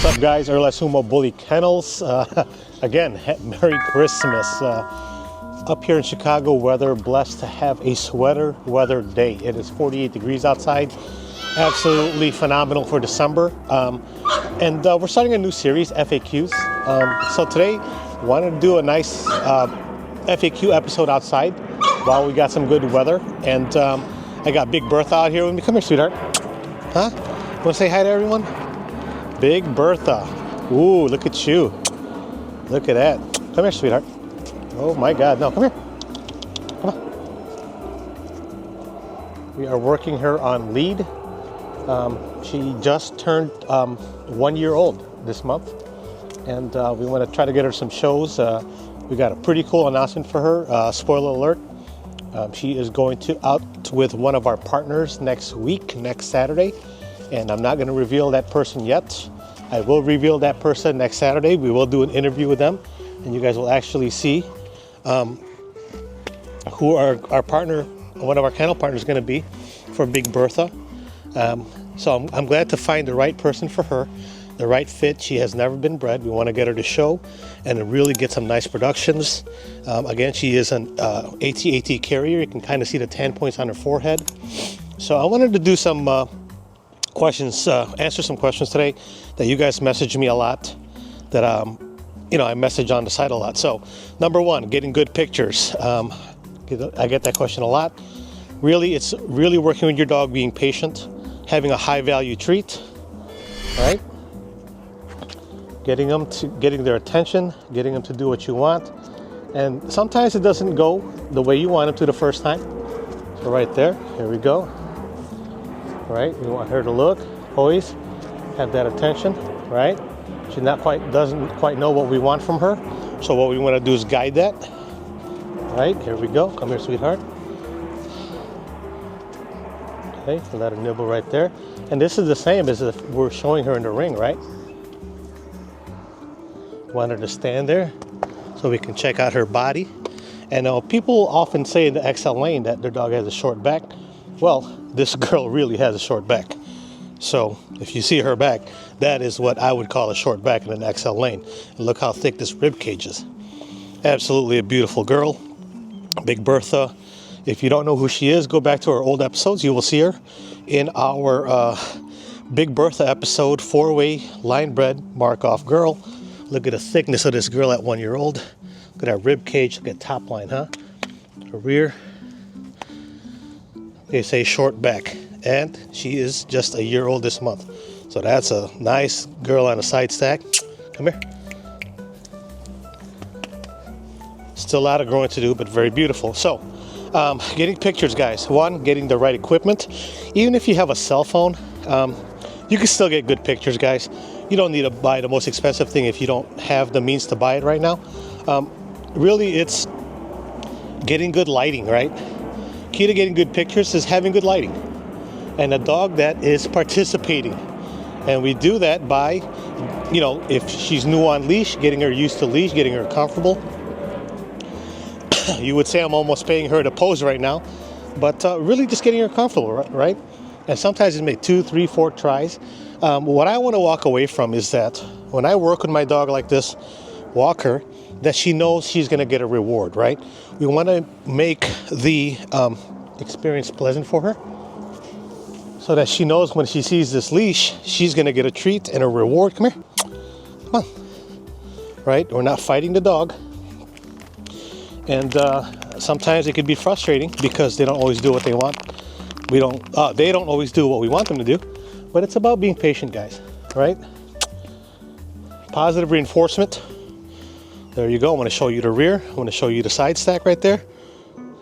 What's up, guys? Sumo Bully Kennels. Again, Merry Christmas. Up here in Chicago, weather blessed to have a sweater weather day. It is 48 degrees outside. Absolutely phenomenal for December. And we're starting a new series, FAQs. So today, wanted to do a nice FAQ episode outside while we got some good weather. And I got Big Bertha out here with me. Come here, sweetheart. Huh? Want to say hi to everyone? Big Bertha. Ooh, look at you. Look at that. Come here, sweetheart. Oh my God, no, come here. Come on. We are working her on lead. She just turned 1 year old this month. And we want to try to get her some shows. We got a pretty cool announcement for her. Spoiler alert. She is going out with one of our partners next week, next Saturday. And I'm not going to reveal that person yet. I will reveal that person next Saturday. We will do an interview with them, and you guys will actually see who our partner, one of our kennel partners, is going to be for Big Bertha. So I'm glad to find the right person for her, the right fit. She has never been bred. We want to get her to show and really get some nice productions. Again, she is an AT carrier. You can kind of see the tan points on her forehead. So I wanted to do some questions, answer some questions today that you guys message me a lot, that I message on the site a lot. So number one, getting good pictures. I get that question a lot. Really, it's really working with your dog, being patient, having a high value treat, right? Getting their attention, getting them to do what you want. And sometimes it doesn't go the way you want them to the first time. So right there, here we go. Right, we want her to look, always have that attention, right? She doesn't quite know what we want from her. So what we want to do is guide that. Right, here we go. Come here, sweetheart. Okay, so let her nibble right there. And this is the same as if we're showing her in the ring, right? Want her to stand there so we can check out her body. And people often say in the XL lane that their dog has a short back. Well, this girl really has a short back. So if you see her back, that is what I would call a short back in an XL lane. And look how thick this rib cage is. Absolutely a beautiful girl. Big Bertha. If you don't know who she is, go back to our old episodes. You will see her in our Big Bertha episode, 4-way line bred mark-off girl. Look at the thickness of this girl at 1 year old. Look at that rib cage. Look at top line, huh? Her rear. They say short back, and she is just a year old this month. So that's a nice girl on a side stack. Come here. Still a lot of growing to do, but very beautiful. So getting pictures, guys. One, getting the right equipment. Even if you have a cell phone, you can still get good pictures, guys. You don't need to buy the most expensive thing if you don't have the means to buy it right now. Really, it's getting good lighting, right? Key to getting good pictures is having good lighting and a dog that is participating. And we do that by, if she's new on leash, getting her used to leash, getting her comfortable. You would say I'm almost paying her to pose right now, but really just getting her comfortable, right? And sometimes it may 2, 3, 4 tries. What I want to walk away from is that when I work with my dog like this, walk her, that she knows she's going to get a reward, right? We want to make the experience pleasant for her so that she knows when she sees this leash, she's going to get a treat and a reward. Come here. Come on. Right? We're not fighting the dog. And sometimes it could be frustrating because they don't always do what they want. They don't always do what we want them to do. But it's about being patient, guys, right? Positive reinforcement. There you go. I want to show you the rear. I want to show you the side stack right there.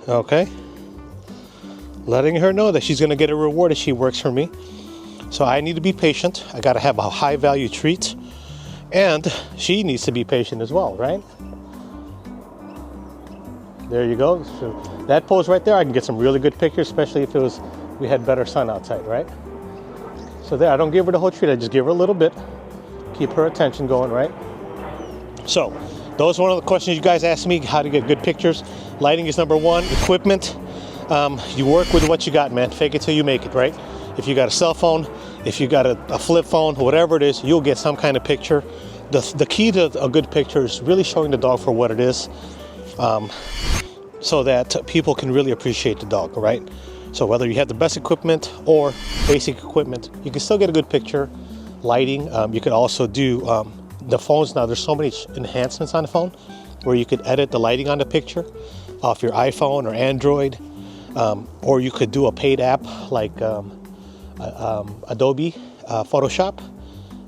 Okay. Letting her know that she's going to get a reward if she works for me. So I need to be patient. I got to have a high value treat. And she needs to be patient as well, right? There you go. So that pose right there, I can get some really good pictures, especially if we had better sun outside, right? So there, I don't give her the whole treat. I just give her a little bit. Keep her attention going, right? So those are one of the questions you guys asked me, how to get good pictures. Lighting is number one. Equipment. You work with what you got, man. Fake it till you make it, right? If you got a cell phone, If you got a flip phone, whatever it is, you'll get some kind of picture. The key to a good picture is really showing the dog for what it is, so that people can really appreciate the dog, right? So whether you have the best equipment or basic equipment, you can still get a good picture. Lighting, you could also do the phones. Now there's so many enhancements on the phone where you could edit the lighting on the picture off your iPhone or Android, or you could do a paid app like Adobe Photoshop.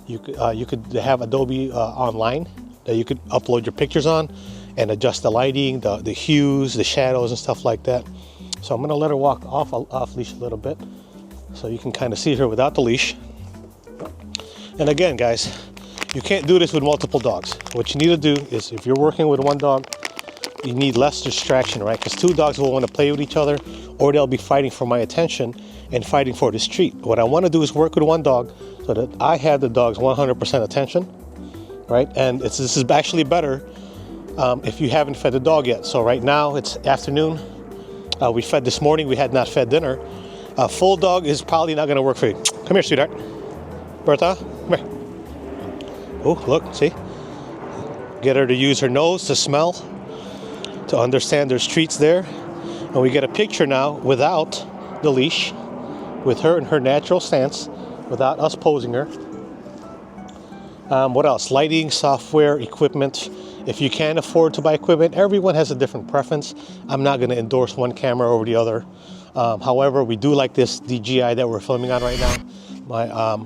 You could have Adobe online that you could upload your pictures on and adjust the lighting, the hues, the shadows and stuff like that. So I'm gonna let her walk off leash a little bit so you can kind of see her without the leash. And again, guys, you can't do this with multiple dogs. What you need to do is, if you're working with one dog, you need less distraction, right? Because two dogs will want to play with each other, or they'll be fighting for my attention and fighting for this treat. What I want to do is work with one dog so that I have the dog's 100% attention, right? And this is actually better if you haven't fed the dog yet. So right now it's afternoon. We fed this morning. We had not fed dinner. A full dog is probably not going to work for you. Come here, sweetheart. Bertha, come here. Oh, look, see? Get her to use her nose to smell, to understand there's treats there. And we get a picture now without the leash, with her in her natural stance, without us posing her. What else? Lighting, software, equipment. If you can't afford to buy equipment, everyone has a different preference. I'm not going to endorse one camera over the other. However, we do like this DJI that we're filming on right now.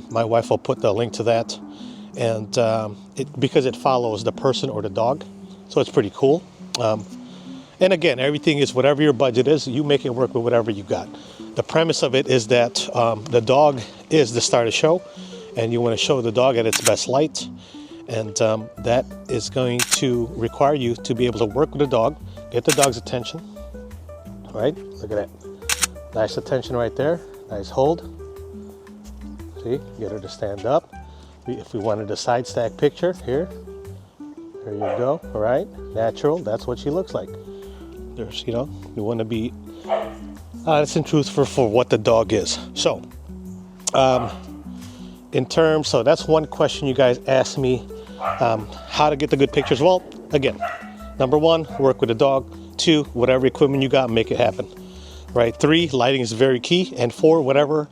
My wife will put the link to that, and because it follows the person or the dog, so it's pretty cool. And again, everything is whatever your budget is. You make it work with whatever you got. The premise of it is that the dog is the star of the show, and you want to show the dog at its best light, and that is going to require you to be able to work with the dog, get the dog's attention. All right, look at that. Nice attention right there. Nice hold. See, get her to stand up. If we wanted a side stack picture, here you go. All right, natural. That's what she looks like. There's, you want to be honest and truthful for what the dog is. So, so that's one question you guys asked me, how to get the good pictures. Well, again, number one, work with the dog. 2, whatever equipment you got, make it happen. Right? 3, lighting is very key. And 4, whatever.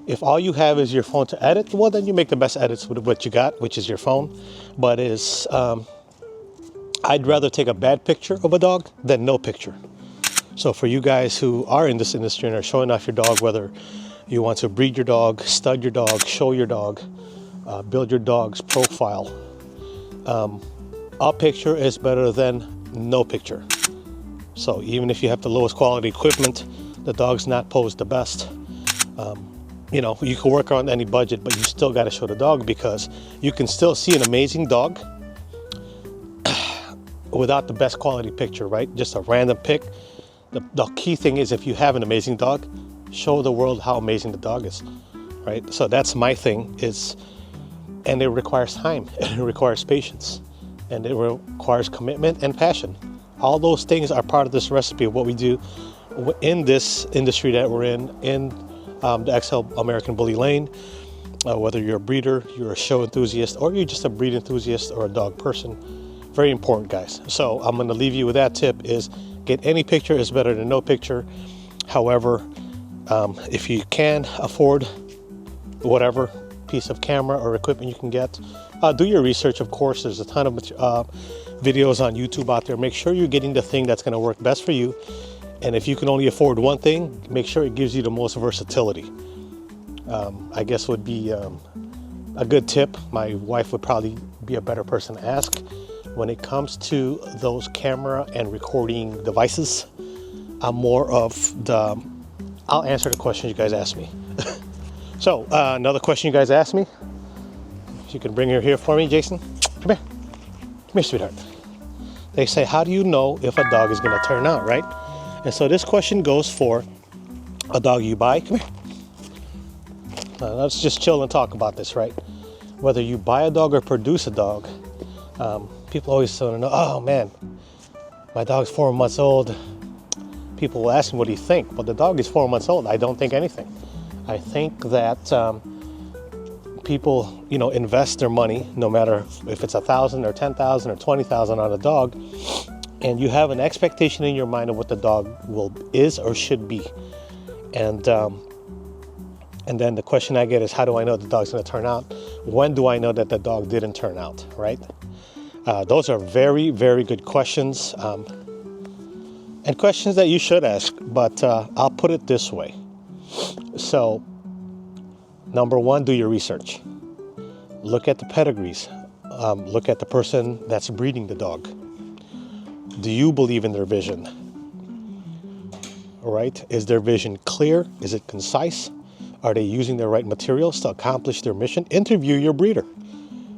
If all you have is your phone to edit, well, then you make the best edits with what you got, which is your phone. But I'd rather take a bad picture of a dog than no picture. So for you guys who are in this industry and are showing off your dog, whether you want to breed your dog, stud your dog, show your dog, build your dog's profile, a picture is better than no picture. So even if you have the lowest quality equipment, the dog's not posed the best. You can work around any budget, but you still got to show the dog, because you can still see an amazing dog without the best quality picture, right? Just a random pic. The key thing is, if you have an amazing dog, show the world how amazing the dog is, right? So that's my thing, and it requires time, and it requires patience, and it requires commitment and passion. All those things are part of this recipe of what we do in this industry that we're in the XL American Bully lane. Whether you're a breeder, you're a show enthusiast, or you're just a breed enthusiast or a dog person. Very important, guys. So I'm going to leave you with that tip: is get any picture is better than no picture. However, if you can afford whatever piece of camera or equipment you can get, do your research. Of course, there's a ton of videos on YouTube out there. Make sure you're getting the thing that's going to work best for you. And if you can only afford one thing, make sure it gives you the most versatility. I guess would be a good tip. My wife would probably be a better person to ask. When it comes to those camera and recording devices, I'm more of I'll answer the questions you guys asked me. So another question you guys asked me, if you can bring her here for me, Jason. Come here, sweetheart. They say, how do you know if a dog is going to turn out, right? And so this question goes for a dog you buy. Come here. Let's just chill and talk about this, right? Whether you buy a dog or produce a dog, people always want to know, oh man, my dog's 4 months old. People will ask me, what do you think? Well, the dog is 4 months old. I don't think anything. I think that people, you know, invest their money, no matter if it's $1,000 or $10,000 or $20,000 on a dog, and you have an expectation in your mind of what the dog is or should be, and then the question I get is, how do I know the dog's going to turn out? When do I know that the dog didn't turn out, right? Those are very, very good questions, and questions that you should ask, but I'll put it this way. So, number one, do your research. Look at the pedigrees. Look at the person that's breeding the dog. Do you believe in their vision? All right? Is their vision clear? Is it concise? Are they using the right materials to accomplish their mission? Interview your breeder,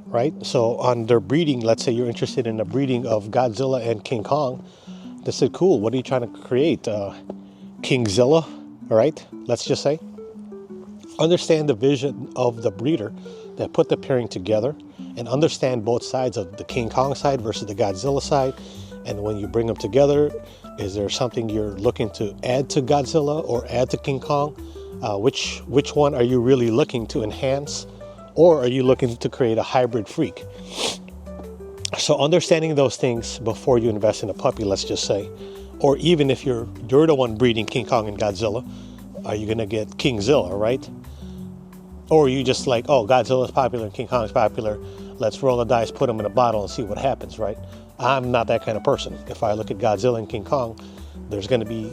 right? So on their breeding, let's say you're interested in the breeding of Godzilla and King Kong. They said, cool, what are you trying to create? Kingzilla, all right? Let's just say. Understand the vision of the breeder that put the pairing together, and understand both sides of the King Kong side versus the Godzilla side. And when you bring them together, is there something you're looking to add to Godzilla or add to King Kong? Which one are you really looking to enhance, or are you looking to create a hybrid freak? So understanding those things before you invest in a puppy, let's just say, or even if you're the one breeding King Kong and Godzilla, are you gonna get Kingzilla, right? Or are you just like, oh, Godzilla's popular and King Kong's popular, let's roll the dice, put them in a bottle and see what happens, right? I'm not that kind of person. If I look at Godzilla and King Kong, there's gonna be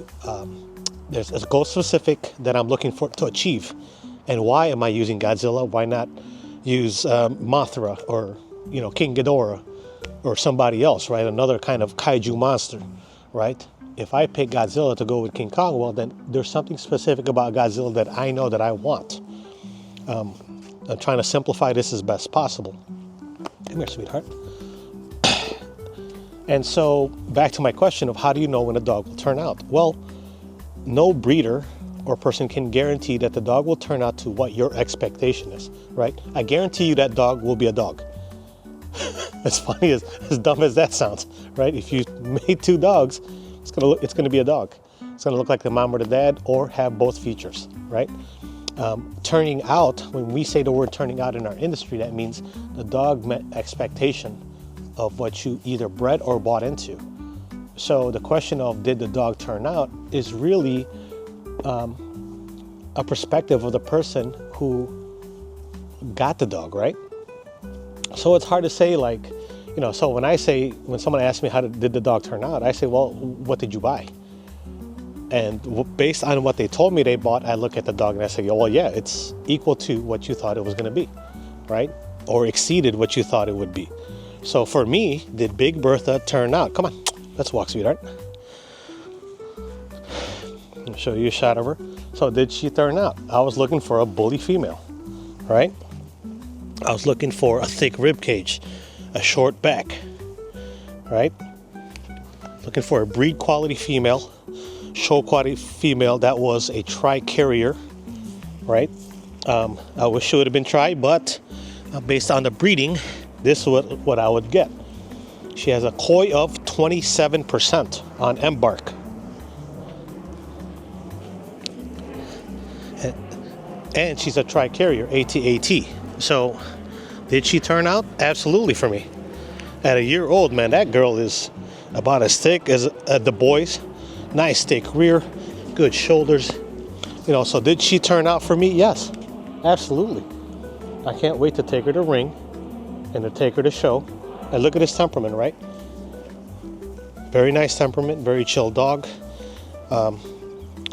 there's a goal specific that I'm looking for to achieve. And why am I using Godzilla? Why not use Mothra or, you know, King Ghidorah or somebody else, right? Another kind of kaiju monster, right? If I pick Godzilla to go with King Kong, well, then there's something specific about Godzilla that I know that I want. I'm trying to simplify this as best possible. Come here, sweetheart. And so back to my question of how do you know when a dog will turn out? Well, no breeder or person can guarantee that the dog will turn out to what your expectation is, right? I guarantee you that dog will be a dog. As funny as dumb as that sounds, right? If you made two dogs, it's gonna be a dog. It's gonna look like the mom or the dad, or have both features, right? Turning out, when we say the word turning out in our industry, that means the dog met expectation of what you either bred or bought into. So the question of did the dog turn out is really a perspective of the person who got the dog, right? So it's hard to say, like, you know, so when someone asks me did the dog turn out, I say, well, what did you buy? And based on what they told me they bought, I look at the dog and I say, well, yeah, it's equal to what you thought it was going to be, right? Or exceeded what you thought it would be. So for me, did Big Bertha turn out? Come on, let's walk, sweetheart. I'll show you a shot of her. So did she turn out? I was looking for a bully female, right? I was looking for a thick rib cage, a short back, right? Looking for a breed quality female, show quality female that was a tri-carrier, right? I wish she would have been tri, but based on the breeding, this is what I would get. She has a COI of 27% on embark. And she's a tri-carrier, AT-AT. So, did she turn out? Absolutely for me. At a year old, man, that girl is about as thick as the boys. Nice thick rear, good shoulders. You know, so did she turn out for me? Yes, absolutely. I can't wait to take her to ring and to take her to show. And look at his temperament, right? Very nice temperament, very chill dog.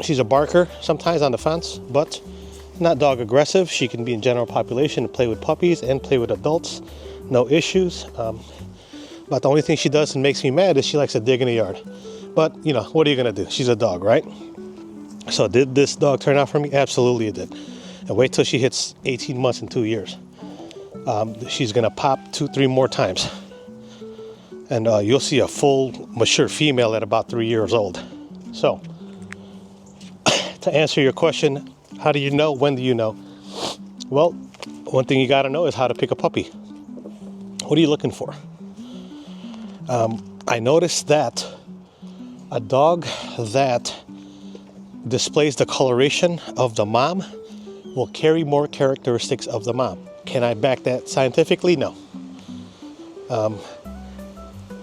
She's a barker sometimes on the fence, but not dog aggressive. She can be in general population and play with puppies and play with adults. No issues. But the only thing she does and makes me mad is she likes to dig in the yard. But, you know, what are you going to do? She's a dog, right? So did this dog turn out for me? Absolutely it did. And wait till she hits 18 months and 2 years. She's going to pop 2-3 more times. And you'll see a full mature female at about 3 years old. So, to answer your question, how do you know? When do you know? Well, one thing you got to know is how to pick a puppy. What are you looking for? I noticed that a dog that displays the coloration of the mom will carry more characteristics of the mom. Can I back that scientifically? No.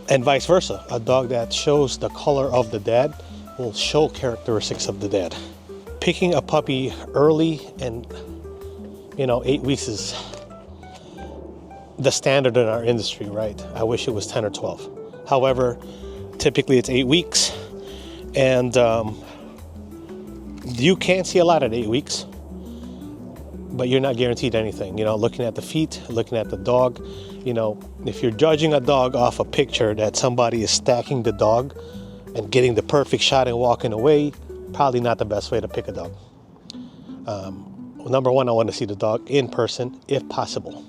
And vice versa. A dog that shows the color of the dad will show characteristics of the dad. Picking a puppy early and 8 weeks is the standard in our industry, right? I wish it was 10 or 12. However, typically it's 8 weeks, and you can see a lot at 8 weeks, but you're not guaranteed anything. Looking at the feet, looking at the dog, if you're judging a dog off a picture that somebody is stacking the dog and getting the perfect shot and walking away, probably not the best way to pick a dog. Number one, I want to see the dog in person if possible.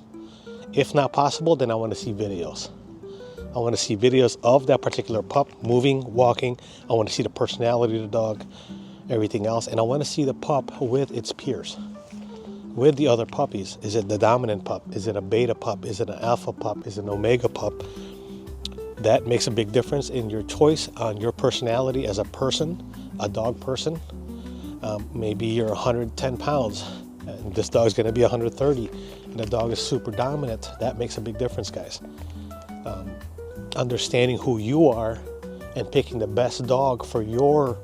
If not possible, then I want to see videos. I want to see videos of that particular pup moving, walking. I want to see the personality of the dog, everything else. And I want to see the pup with its peers, with the other puppies. Is it the dominant pup? Is it a beta pup? Is it an alpha pup? Is it an omega pup? That makes a big difference in your choice on your personality as a person, a dog person. Maybe you're 110 pounds and this dog's going to be 130 and the dog is super dominant. That makes a big difference, guys. Understanding who you are and picking the best dog for your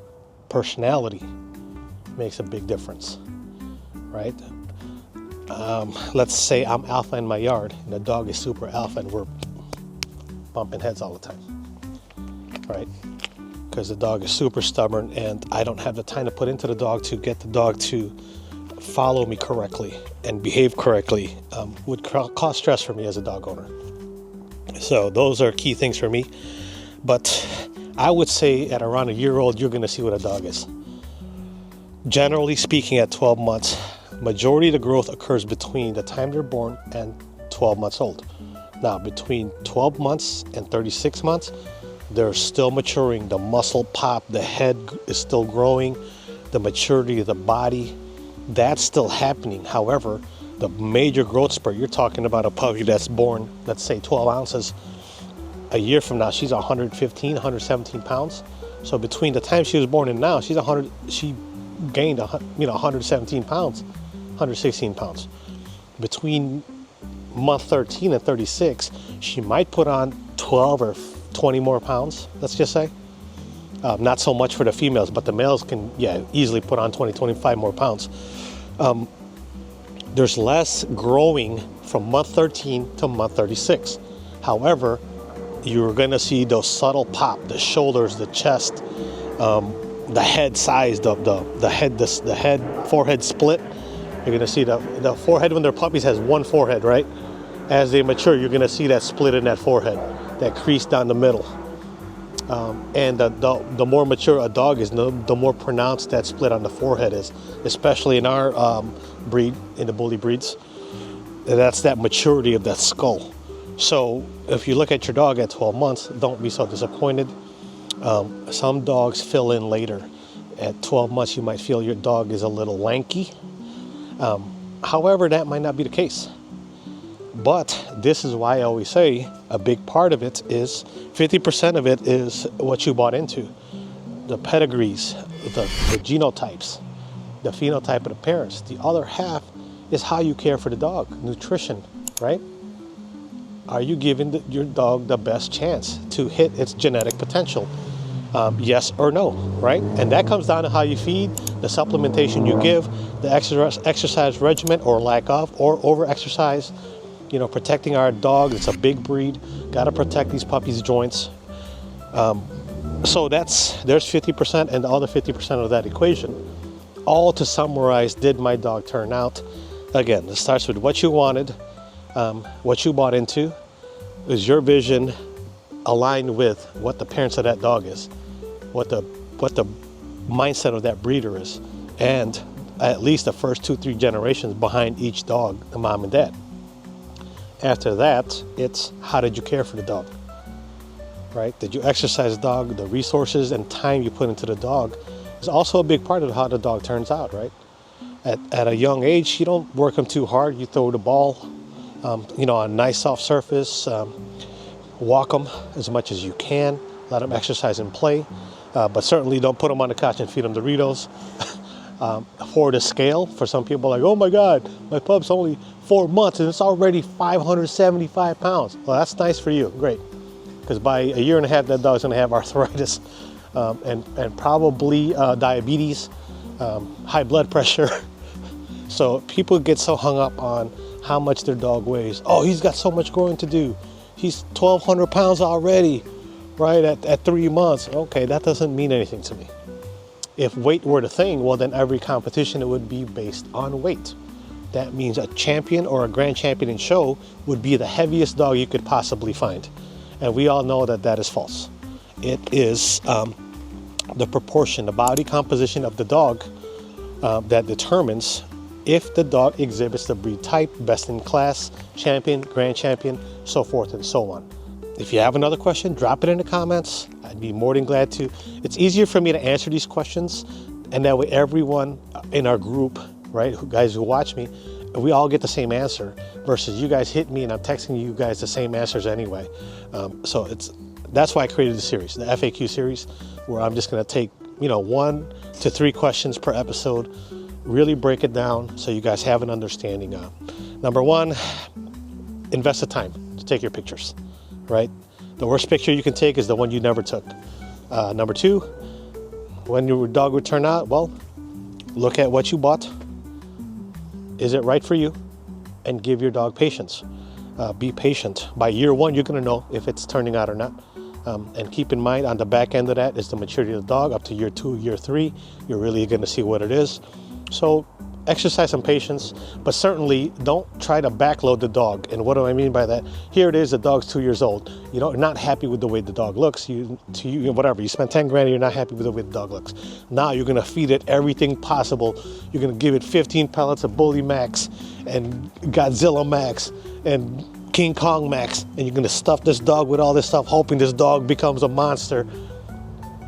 personality makes a big difference, right? Let's say I'm alpha in my yard and the dog is super alpha and we're bumping heads all the time, right? Because the dog is super stubborn and I don't have the time to put into the dog to get the dog to follow me correctly and behave correctly. Would cause stress for me as a dog owner. So those are key things for me. But I would say at around a year old, you're going to see what a dog is. Generally speaking, at 12 months, majority of the growth occurs between the time they're born and 12 months old. Now, between 12 months and 36 months, they're still maturing. The muscle pop, the head is still growing, the maturity of the body, that's still happening. However, the major growth spurt, you're talking about a puppy that's born, let's say 12 ounces. A year from now, she's 115, 117 pounds. So between the time she was born and now, she gained 117 pounds, 116 pounds. Between month 13 and 36, she might put on 12 or 20 more pounds, let's just say. Not so much for the females, but the males can, easily put on 20, 25 more pounds. There's less growing from month 13 to month 36. However, you're going to see those subtle pop, the shoulders, the chest, the head size, the head forehead split. You're going to see the forehead when they're puppies has one forehead, right? As they mature, you're going to see that split in that forehead, that crease down the middle. And the more mature a dog is, the more pronounced that split on the forehead is, especially in our breed, in the bully breeds. That's that maturity of that skull. So if you look at your dog at 12 months, don't be so disappointed. Some dogs fill in later. At 12 months, you might feel your dog is a little lanky. However, that might not be the case. But this is why I always say a big part of it is 50% of it is what you bought into. The pedigrees, the genotypes, the phenotype of the parents. The other half is how you care for the dog, nutrition, right? Are you giving your dog the best chance to hit its genetic potential? Yes or no, right? And that comes down to how you feed, the supplementation you give, the exercise regimen or lack of, or over-exercise. Protecting our dog. It's a big breed. Got to protect these puppies' joints. So there's 50% and the other 50% of that equation. All to summarize, did my dog turn out? Again, it starts with what you wanted, what you bought into. Is your vision aligned with what the parents of that dog is, what the mindset of that breeder is, and at least the first 2-3 generations behind each dog, the mom and dad. After that, it's how did you care for the dog, right? Did you exercise the dog? The resources and time you put into the dog is also a big part of how the dog turns out, right? At a young age, you don't work them too hard. You throw the ball, on a nice soft surface, walk them as much as you can, let them exercise and play, but certainly don't put them on the couch and feed them Doritos. For the scale, for some people like, oh my God, my pup's only 4 months and it's already 575 pounds. Well, that's nice for you, great. Because by a year and a half, that dog's gonna have arthritis and probably diabetes, high blood pressure. So people get so hung up on how much their dog weighs. Oh, he's got so much growing to do. He's 1,200 pounds already, right, at 3 months. Okay, that doesn't mean anything to me. If weight were the thing, well, then every competition, it would be based on weight. That means a champion or a grand champion in show would be the heaviest dog you could possibly find. And we all know that that is false. It is the proportion, the body composition of the dog that determines if the dog exhibits the breed type, best in class, champion, grand champion, so forth and so on. If you have another question, drop it in the comments. I'd be more than glad to. It's easier for me to answer these questions, and that way everyone in our group, right, guys who watch me, we all get the same answer versus you guys hit me and I'm texting you guys the same answers anyway. So that's why I created the series, the FAQ series, where I'm just gonna take 1 to 3 questions per episode, really break it down so you guys have an understanding. Number one, invest the time to take your pictures. Right? The worst picture you can take is the one you never took. Number two, when your dog would turn out, well, look at what you bought. Is it right for you? And give your dog patience. Be patient. By year 1, you're gonna know if it's turning out or not. And keep in mind, on the back end of that is the maturity of the dog. Up to year 2, year 3, you're really gonna see what it is. So exercise some patience, but certainly don't try to backload the dog. And what do I mean by that? Here it is, the dog's 2 years old. You're not happy with the way the dog looks. Whatever, you spent 10 grand and you're not happy with the way the dog looks. Now you're gonna feed it everything possible. You're gonna give it 15 pellets of Bully Max and Godzilla Max and King Kong Max, and you're gonna stuff this dog with all this stuff, hoping this dog becomes a monster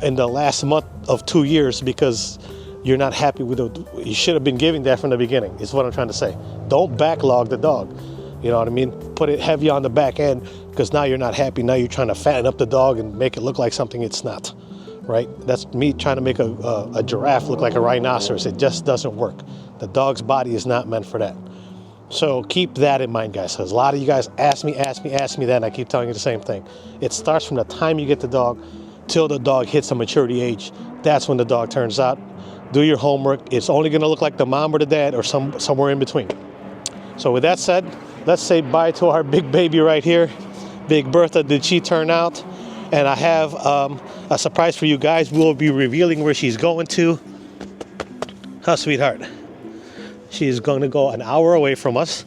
in the last month of 2 years because you're not happy with it. You should have been giving that from the beginning, is what I'm trying to say. Don't backlog the dog. You know what I mean? Put it heavy on the back end because now you're not happy. Now you're trying to fatten up the dog and make it look like something it's not, right? That's me trying to make a giraffe look like a rhinoceros. It just doesn't work. The dog's body is not meant for that. So keep that in mind, guys, because a lot of you guys ask me that, and I keep telling you the same thing. It starts from the time you get the dog till the dog hits a maturity age. That's when the dog turns out. Do your homework. It's only gonna look like the mom or the dad or somewhere in between. So with that said, let's say bye to our big baby right here. Big Bertha, did she turn out? And I have a surprise for you guys. We'll be revealing where she's going to. Huh, sweetheart? She's gonna go an hour away from us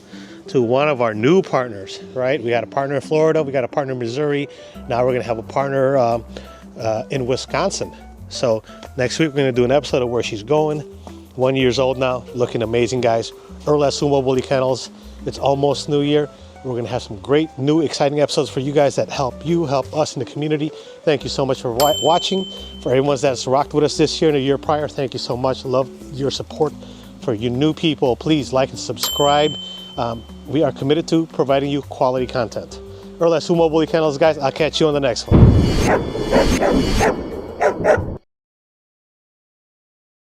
to one of our new partners, right? We had a partner in Florida, we got a partner in Missouri. Now we're gonna have a partner in Wisconsin. So next week we're going to do an episode of where she's going. 1 year old now, looking amazing, guys. Earl at Sumo Bully Kennels. It's almost New Year. We're going to have some great new exciting episodes for you guys that help you, help us in the community. Thank you so much for watching. For everyone that's rocked with us this year and a year prior, thank you so much. Love your support. For you new people, please like and subscribe. We are committed to providing you quality content. Earl at Sumo Bully Kennels, guys. I'll catch you on the next one.